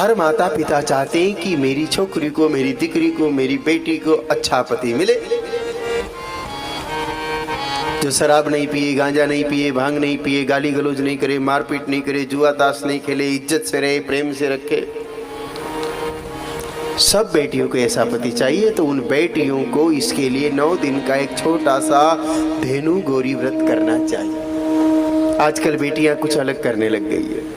हर माता पिता चाहते हैं कि मेरी छोकरी को, मेरी दिकरी को, मेरी बेटी को अच्छा पति मिले, जो शराब नहीं पिए, गांजा नहीं पिए, भांग नहीं पिए, गाली गलौज नहीं करे, मारपीट नहीं करे, जुआ ताश नहीं खेले, इज्जत से रहे, प्रेम से रखे। सब बेटियों को ऐसा पति चाहिए। तो उन बेटियों को इसके लिए 9 दिन का एक छोटा सा धेनु गौरी व्रत करना चाहिए। आजकल बेटियां कुछ अलग करने लग गई है।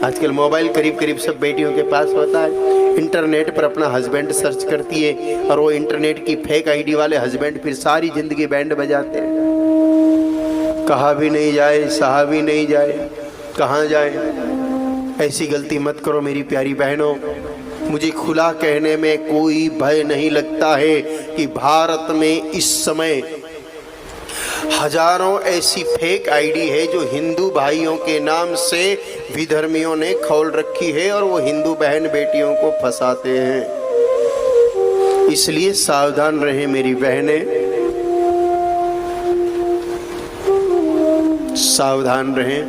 आजकल मोबाइल करीब करीब सब बेटियों के पास होता है। इंटरनेट पर अपना हस्बैंड सर्च करती है और वो इंटरनेट की फेक आईडी वाले हस्बैंड फिर सारी जिंदगी बैंड बजाते हैं। कहा भी नहीं जाए, सहा भी नहीं जाए, कहाँ जाए। ऐसी गलती मत करो मेरी प्यारी बहनों। मुझे खुला कहने में कोई भय नहीं लगता है कि भारत में इस समय हजारों ऐसी फेक आईडी है जो हिंदू भाइयों के नाम से विधर्मियों ने खोल रखी है और वो हिंदू बहन बेटियों को फंसाते हैं। इसलिए सावधान रहें मेरी बहनें, सावधान रहें।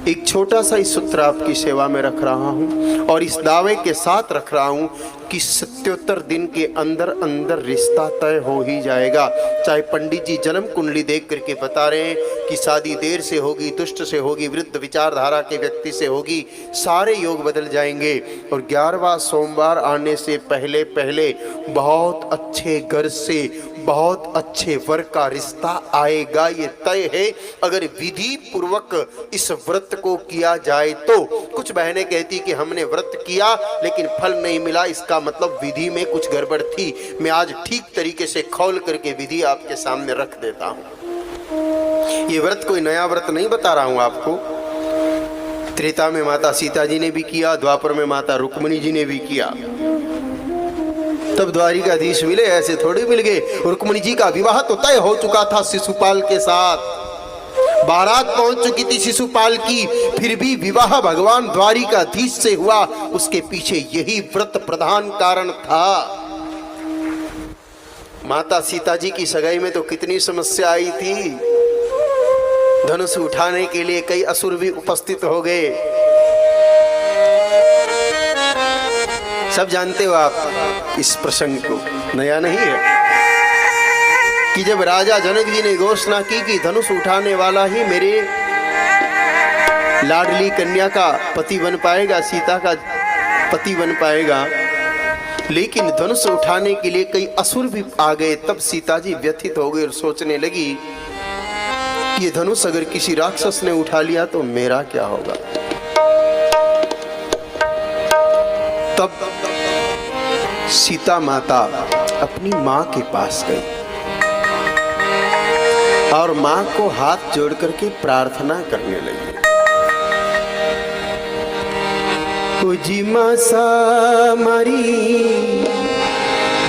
एक छोटा सा इस सूत्र आपकी सेवा में रख रहा हूं और इस दावे के साथ रख रहा हूं कि 77 दिन के अंदर अंदर रिश्ता तय हो ही जाएगा। चाहे पंडित जी जन्म कुंडली देख करके बता रहे हैं कि शादी देर से होगी, दुष्ट से होगी, वृद्ध विचारधारा के व्यक्ति से होगी, सारे योग बदल जाएंगे। और 11वां सोमवार आने से पहले पहले बहुत अच्छे घर से बहुत अच्छे वर का रिश्ता आएगा, ये तय है अगर विधि पूर्वक इस व्रत को किया जाए तो। कुछ बहनें कहती कि हमने व्रत किया लेकिन फल नहीं मिला, इसका मतलब विधि में कुछ गड़बड़ थी। मैं आज ठीक तरीके से खोल करके विधि आपके सामने रख देता हूं। ये व्रत कोई नया व्रत नहीं बता रहा हूं आपको। त्रेता में माता सीता जी ने भी किया, द्वापर में माता रुक्मिणी जी ने भी किया, तब द्वारिकाधीश मिले, ऐसे थोड़ी मिल गए। रुक्मिणी जी का विवाह तो तय हो चुका था शिशुपाल के साथ, बारात पहुंच चुकी थी शिशुपाल की, फिर भी विवाह भगवान द्वारिकाधीश से हुआ। उसके पीछे यही व्रत प्रधान कारण था। माता सीता जी की सगाई में तो कितनी समस्या आई थी। धनुष उठाने के लिए कई असुर भी उपस्थित हो गए। सब जानते हो आप इस प्रसंग को, नया नहीं है कि जब राजा जनक जी ने घोषणा की कि धनुष उठाने वाला ही मेरे लाडली कन्या का पति बन पाएगा, सीता का पति बन पाएगा, लेकिन धनुष उठाने के लिए कई असुर भी आ गए। तब सीता जी व्यथित हो गई और सोचने लगी कि ये धनुष अगर किसी राक्षस ने उठा लिया तो मेरा क्या होगा। तब सीता माता अपनी माँ के पास गई और माँ को हाथ जोड़ करके प्रार्थना करने लगी। जी माँ सामरी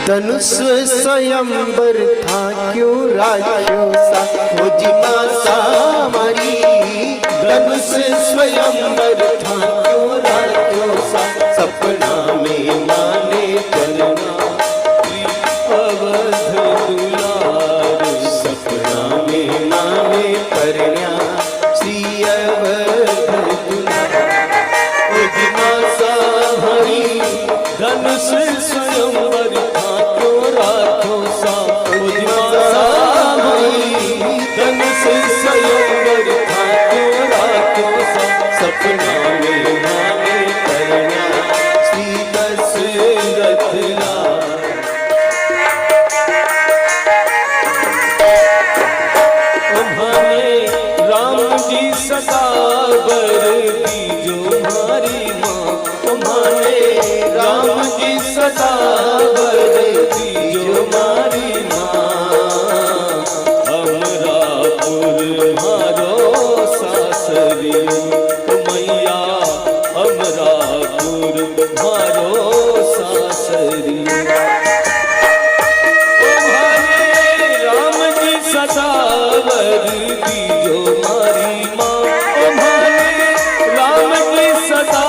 धनुष स्वयंवर था क्यों राजो सा। जी माँ सामरी धनुष स्वयंवर था क्यों राजो सा। सपना में माने चलना अवध दुलार, सपना में माने परण्या श्री अवध दुलार। हरी धनुष स्वयंवर था क्यों राखो सा। धनुष स्वयंवर था क्यों राखो सा। सपना में माने परण्या श्री दशरथ लाल। उन्होंने राम जी सदा बर दीजो हमारी माँ। उन्होंने राम जी सदा बर दीजो हमारी माँ। अमरापुर मारो सासरी मैया, अमरापुर मारो सासरी। राम जी सदा बर दीजो हमारी माँ। राम जी सदा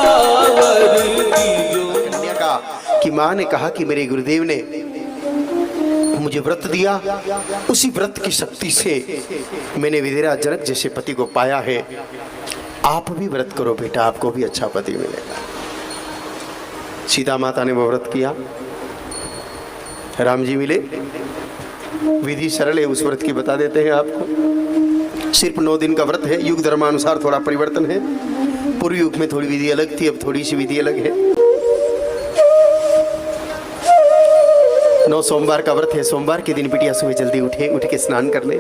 बर दीजो। कन्या का कि माँ ने कहा कि मेरे गुरुदेव ने मुझे व्रत दिया, उसी व्रत की शक्ति से मैंने विधिराज जनक जैसे पति को पाया है। आप भी व्रत करो बेटा, आपको भी अच्छा पति मिलेगा। सीता माता ने वो व्रत किया, राम जी मिले। विधि सरल है, उस व्रत की बता देते हैं आपको। सिर्फ 9 दिन का व्रत है, युग धर्मानुसार थोड़ा परिवर्तन है। पूर्व युग में थोड़ी विधि अलग थी, अब थोड़ी सी विधि अलग है। 9 सोमवार का व्रत है। सोमवार के दिन बिटिया सुबह जल्दी उठ के स्नान कर ले,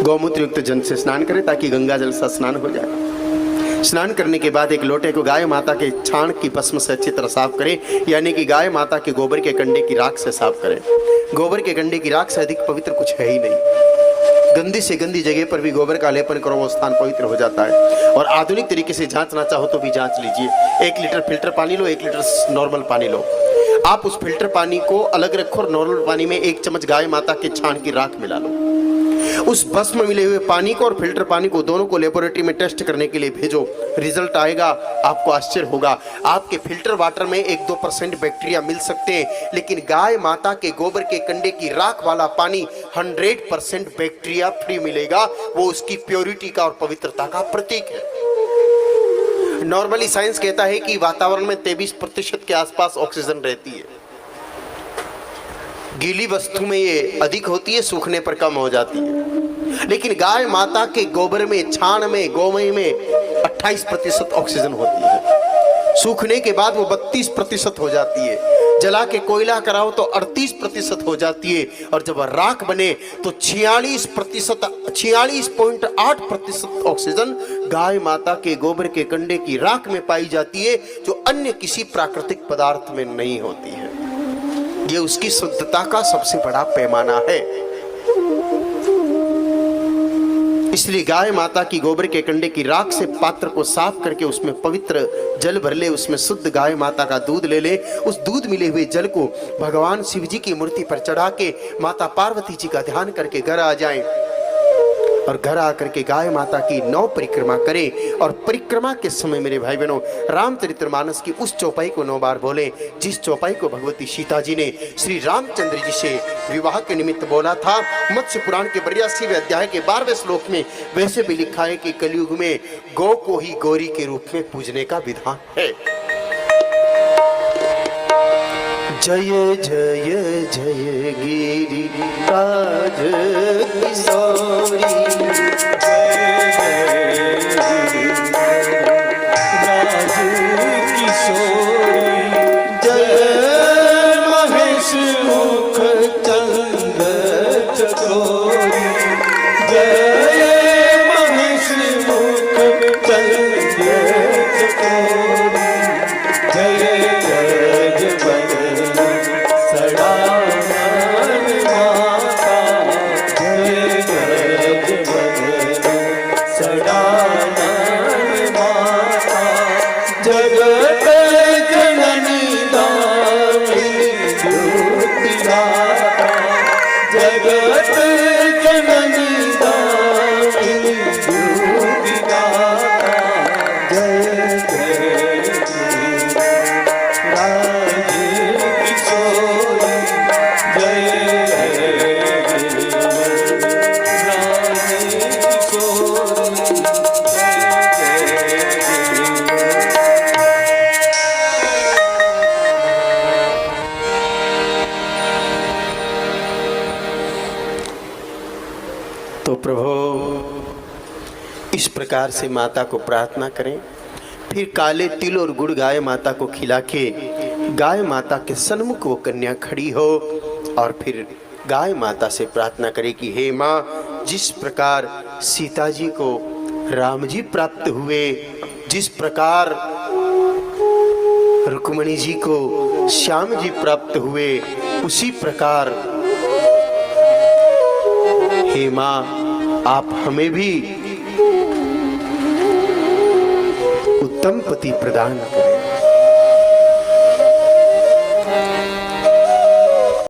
गौमूत्र युक्त जल से स्नान करे ताकि गंगा जल से स्नान हो जाए। स्नान करने के बाद एक लोटे को गाय माता के छाण की भस्म से अच्छी तरह साफ करें, यानी कि गाय माता के गोबर के कंडे की राख से साफ करें। गोबर के कंडे की राख से अधिक पवित्र कुछ है ही नहीं। गंदी से गंदी जगह पर भी गोबर का लेपन करो, वो स्थान पवित्र हो जाता है। और आधुनिक तरीके से जांचना चाहो तो भी जांच लीजिए। 1 लीटर फिल्टर पानी लो, 1 लीटर नॉर्मल पानी लो। आप उस फिल्टर पानी को अलग रखो और नॉर्मल पानी में 1 चम्मच गाय माता के छाण की राख मिला लो। उस भस्म में मिले हुए पानी को और फिल्टर पानी को दोनों को लेबोरेटरी में टेस्ट करने के लिए भेजो। रिजल्ट आएगा, आपको आश्चर्य होगा। आपके फिल्टर वाटर में 1-2% बैक्टीरिया मिल सकते हैं, लेकिन गाय माता के गोबर के कंडे की राख वाला पानी 100% बैक्टीरिया फ्री मिलेगा। वो उसकी प्योरिटी का और पवित्रता का प्रतीक है। नॉर्मली साइंस कहता है कि वातावरण में 23% के आसपास ऑक्सीजन रहती है। गीली वस्तु में ये अधिक होती है, सूखने पर कम हो जाती है। लेकिन गाय माता के गोबर में, छाण में, गोमय में 28% ऑक्सीजन होती है। सूखने के बाद वो 32% हो जाती है। जला के कोयला कराओ तो 38% हो जाती है। और जब राख बने तो 46.8% ऑक्सीजन गाय माता के गोबर के कंडे की राख में पाई जाती है, जो अन्य किसी प्राकृतिक पदार्थ में नहीं होती है। ये उसकी शुद्धता का सबसे बड़ा पैमाना है। इसलिए गाय माता की गोबर के कंडे की राख से पात्र को साफ करके उसमें पवित्र जल भर ले, उसमें शुद्ध गाय माता का दूध ले ले। उस दूध मिले हुए जल को भगवान शिव जी की मूर्ति पर चढ़ा के माता पार्वती जी का ध्यान करके घर आ जाएं और घर आकर के गाय माता की 9 परिक्रमा करें। और परिक्रमा के समय मेरे भाई बहनों, रामचरितमानस की उस चौपाई को 9 बार बोलें, जिस चौपाई को भगवती सीता जी ने श्री रामचंद्र जी से विवाह के निमित्त बोला था। मत्स्य पुराण के 82वें अध्याय के 12वें श्लोक में वैसे भी लिखा है कि कलयुग में गौ को ही गौरी के रूप में पूजने का विधान है। जय जय जय गिरिराज किशोरी, तो प्रभु इस प्रकार से माता को प्रार्थना करें। फिर काले तिल और गुड़ गाय माता को खिला के गाय माता के सन्मुख वो कन्या खड़ी हो और फिर गाय माता से प्रार्थना करे कि हे माँ, जिस प्रकार सीता जी को राम जी प्राप्त हुए, जिस प्रकार रुक्मणी जी को श्याम जी प्राप्त हुए, उसी प्रकार हे माँ आप हमें भी उत्तम पति प्रदान करें।